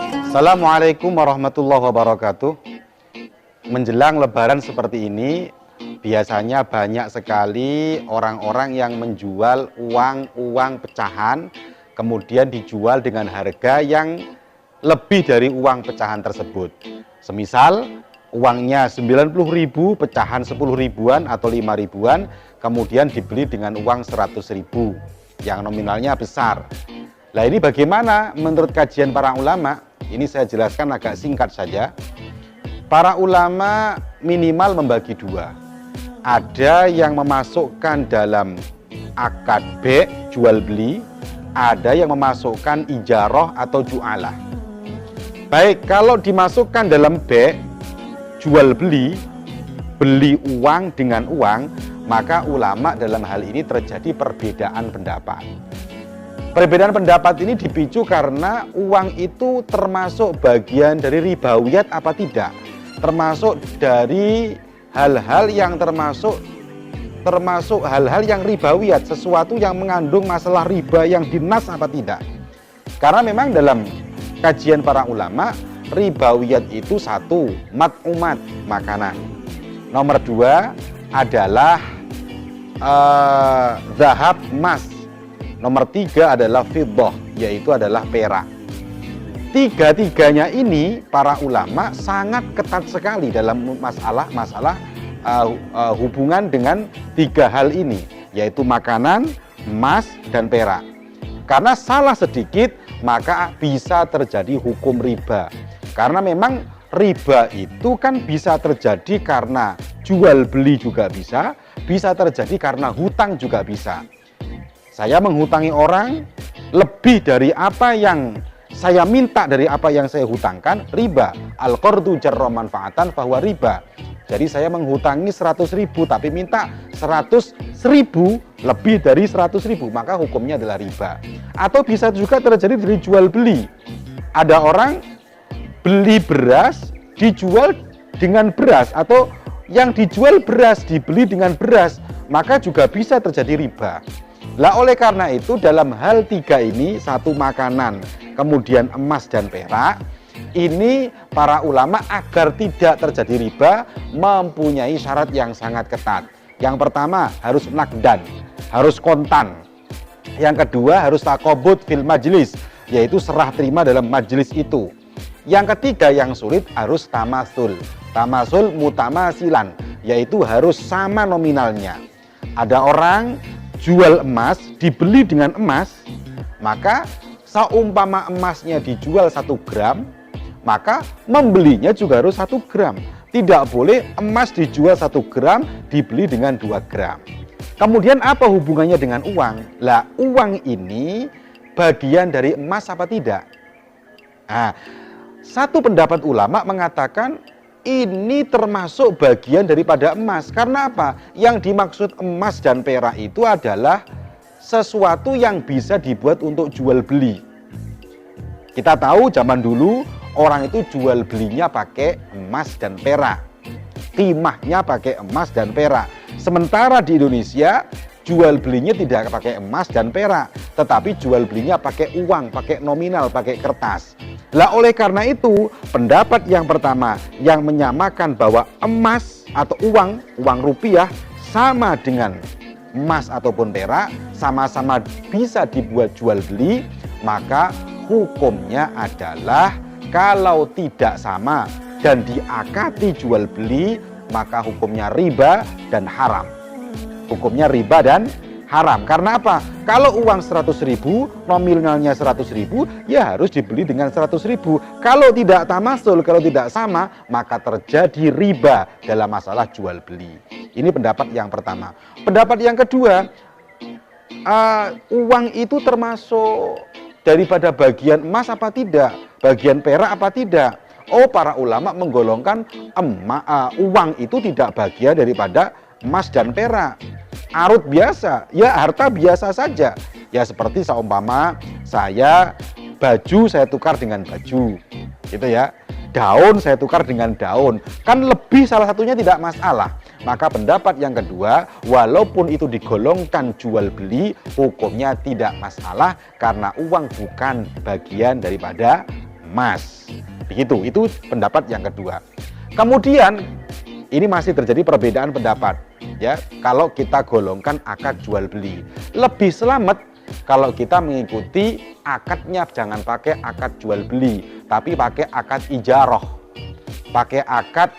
Assalamualaikum warahmatullahi wabarakatuh. Menjelang Lebaran seperti ini, biasanya banyak sekali orang-orang yang menjual uang pecahan, kemudian dijual dengan harga yang lebih dari uang pecahan tersebut. Semisal uangnya 90.000, pecahan 10 ribuan atau 5 ribuan, kemudian dibeli dengan uang 100.000 yang nominalnya besar. Nah, ini bagaimana menurut kajian para ulama? Ini saya jelaskan agak singkat saja. Para ulama minimal membagi dua. Ada yang memasukkan dalam akad B, jual beli, ada yang memasukkan ijarah atau ju'alah. Baik, kalau dimasukkan dalam B, jual beli, beli uang dengan uang, maka ulama dalam hal ini terjadi perbedaan pendapat. Perbedaan pendapat ini dipicu karena uang itu termasuk bagian dari ribawiyat apa tidak, termasuk dari hal-hal yang termasuk hal-hal yang ribawiyat, sesuatu yang mengandung masalah riba yang dinas apa tidak. Karena memang dalam kajian para ulama, ribawiyat itu satu, mat'umat, makanan. Nomor dua adalah zahab, emas. Nomor tiga adalah fiddah, yaitu adalah perak. Tiga-tiganya ini para ulama sangat ketat sekali dalam masalah hubungan dengan tiga hal ini, yaitu makanan, emas, dan perak. Karena salah sedikit maka bisa terjadi hukum riba. Karena memang riba itu kan bisa terjadi karena jual beli juga bisa terjadi karena hutang juga bisa. Saya menghutangi orang lebih dari apa yang saya minta dari apa yang saya hutangkan, riba. Al-qardu jarra manfaatan fahuwa riba. Jadi saya menghutangi 100.000 tapi minta 100.000 lebih dari 100.000, maka hukumnya adalah riba. Atau bisa juga terjadi dari jual beli. Ada orang beli beras dijual dengan beras, atau yang dijual beras dibeli dengan beras, maka juga bisa terjadi riba. Lah oleh karena itu dalam hal tiga ini, satu makanan, kemudian emas dan perak, ini para ulama agar tidak terjadi riba mempunyai syarat yang sangat ketat. Yang pertama harus nakdan, harus kontan. Yang kedua harus takobut fil majlis, yaitu serah terima dalam majlis itu. Yang ketiga yang sulit harus tamasul, tamasul mutamasilan, yaitu harus sama nominalnya. Ada orang jual emas, dibeli dengan emas, maka seumpama emasnya dijual 1 gram, maka membelinya juga harus 1 gram. Tidak boleh emas dijual 1 gram, dibeli dengan 2 gram. Kemudian apa hubungannya dengan uang? Lah, uang ini bagian dari emas apa tidak? Nah, satu pendapat ulama mengatakan ini termasuk bagian daripada emas. Karena apa? Yang dimaksud emas dan perak itu adalah sesuatu yang bisa dibuat untuk jual beli. Kita tahu zaman dulu orang itu jual belinya pakai emas dan perak. Timahnya pakai emas dan perak. Sementara di Indonesia jual belinya tidak pakai emas dan perak, tetapi jual belinya pakai uang, pakai nominal, pakai kertas. Lah oleh karena itu, pendapat yang pertama yang menyamakan bahwa emas atau uang rupiah sama dengan emas ataupun perak, sama-sama bisa dibuat jual beli, maka hukumnya adalah kalau tidak sama dan diakati jual beli, maka hukumnya riba dan haram. Hukumnya riba dan haram. Karena apa? Kalau uang 100.000, nominalnya 100.000, ya harus dibeli dengan 100.000. Kalau tidak tamasul, kalau tidak sama, maka terjadi riba dalam masalah jual beli. Ini pendapat yang pertama. Pendapat yang kedua, uang itu termasuk daripada bagian emas apa tidak? Bagian perak apa tidak? Oh, para ulama menggolongkan uang itu tidak bagian daripada emas dan perak. Arut biasa, ya harta biasa saja. Ya seperti seumpama baju saya tukar dengan baju, gitu ya. Daun saya tukar dengan daun, kan lebih salah satunya tidak masalah. Maka pendapat yang kedua, walaupun itu digolongkan jual beli, hukumnya tidak masalah karena uang bukan bagian daripada emas. Begitu, itu pendapat yang kedua. Kemudian ini masih terjadi perbedaan pendapat, ya. Kalau kita golongkan akad jual beli, lebih selamat kalau kita mengikuti akadnya, jangan pakai akad jual beli, tapi pakai akad ijarah, pakai akad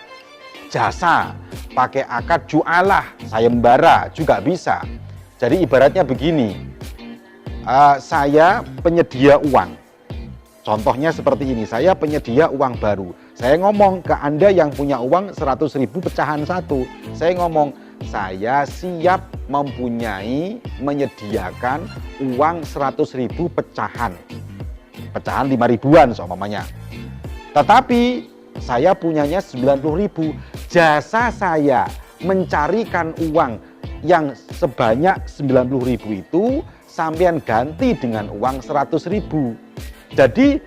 jasa, pakai akad jualah, sayembara juga bisa. Jadi ibaratnya begini, saya penyedia uang. Contohnya seperti ini, saya penyedia uang baru. Saya ngomong ke Anda yang punya uang 100.000 pecahan satu. Saya ngomong, saya siap mempunyai, menyediakan uang 100.000 pecahan. Pecahan 5.000-an seumpamanya. Tetapi saya punyanya 90.000. Jasa saya mencarikan uang yang sebanyak 90.000 itu sampean ganti dengan uang 100.000. Jadi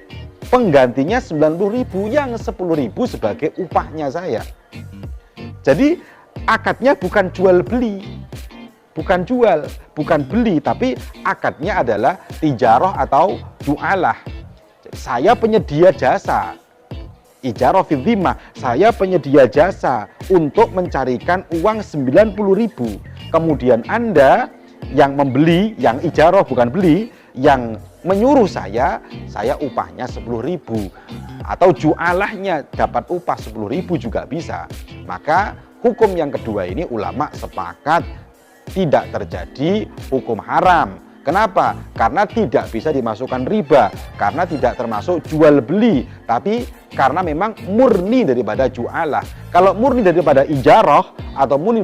penggantinya 90.000, yang 10.000 sebagai upahnya saya. Jadi akadnya bukan jual beli, bukan jual, bukan beli, tapi akadnya adalah ijarah atau jualah. Saya penyedia jasa, ijarah fi dhimmah, saya penyedia jasa untuk mencarikan uang 90.000. Kemudian Anda yang membeli, yang ijarah bukan beli, yang menyuruh saya upahnya 10.000, atau jualahnya dapat upah 10.000 juga bisa. Maka hukum yang kedua ini ulama sepakat tidak terjadi hukum haram. Kenapa? Karena tidak bisa dimasukkan riba, karena tidak termasuk jual beli, tapi karena memang murni daripada jualah. Kalau murni daripada ijarah atau murni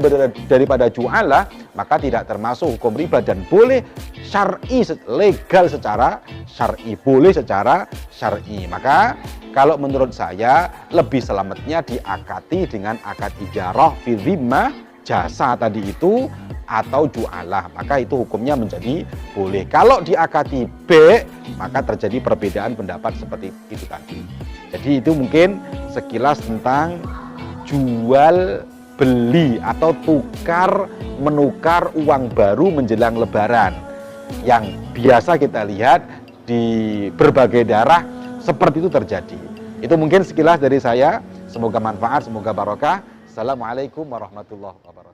daripada jualah, maka tidak termasuk hukum riba dan boleh syar'i, legal secara syar'i, boleh secara syar'i. Maka kalau menurut saya lebih selamatnya diakati dengan akad ijarah fi dhimmah, jasa tadi itu, atau jualah, maka itu hukumnya menjadi boleh. Kalau diakati B, maka terjadi perbedaan pendapat seperti itu tadi. Jadi itu mungkin sekilas tentang jual beli atau tukar menukar uang baru menjelang Lebaran, yang biasa kita lihat di berbagai daerah seperti itu terjadi. Itu mungkin sekilas dari saya. Semoga manfaat, semoga barokah. Assalamualaikum warahmatullahi wabarakatuh.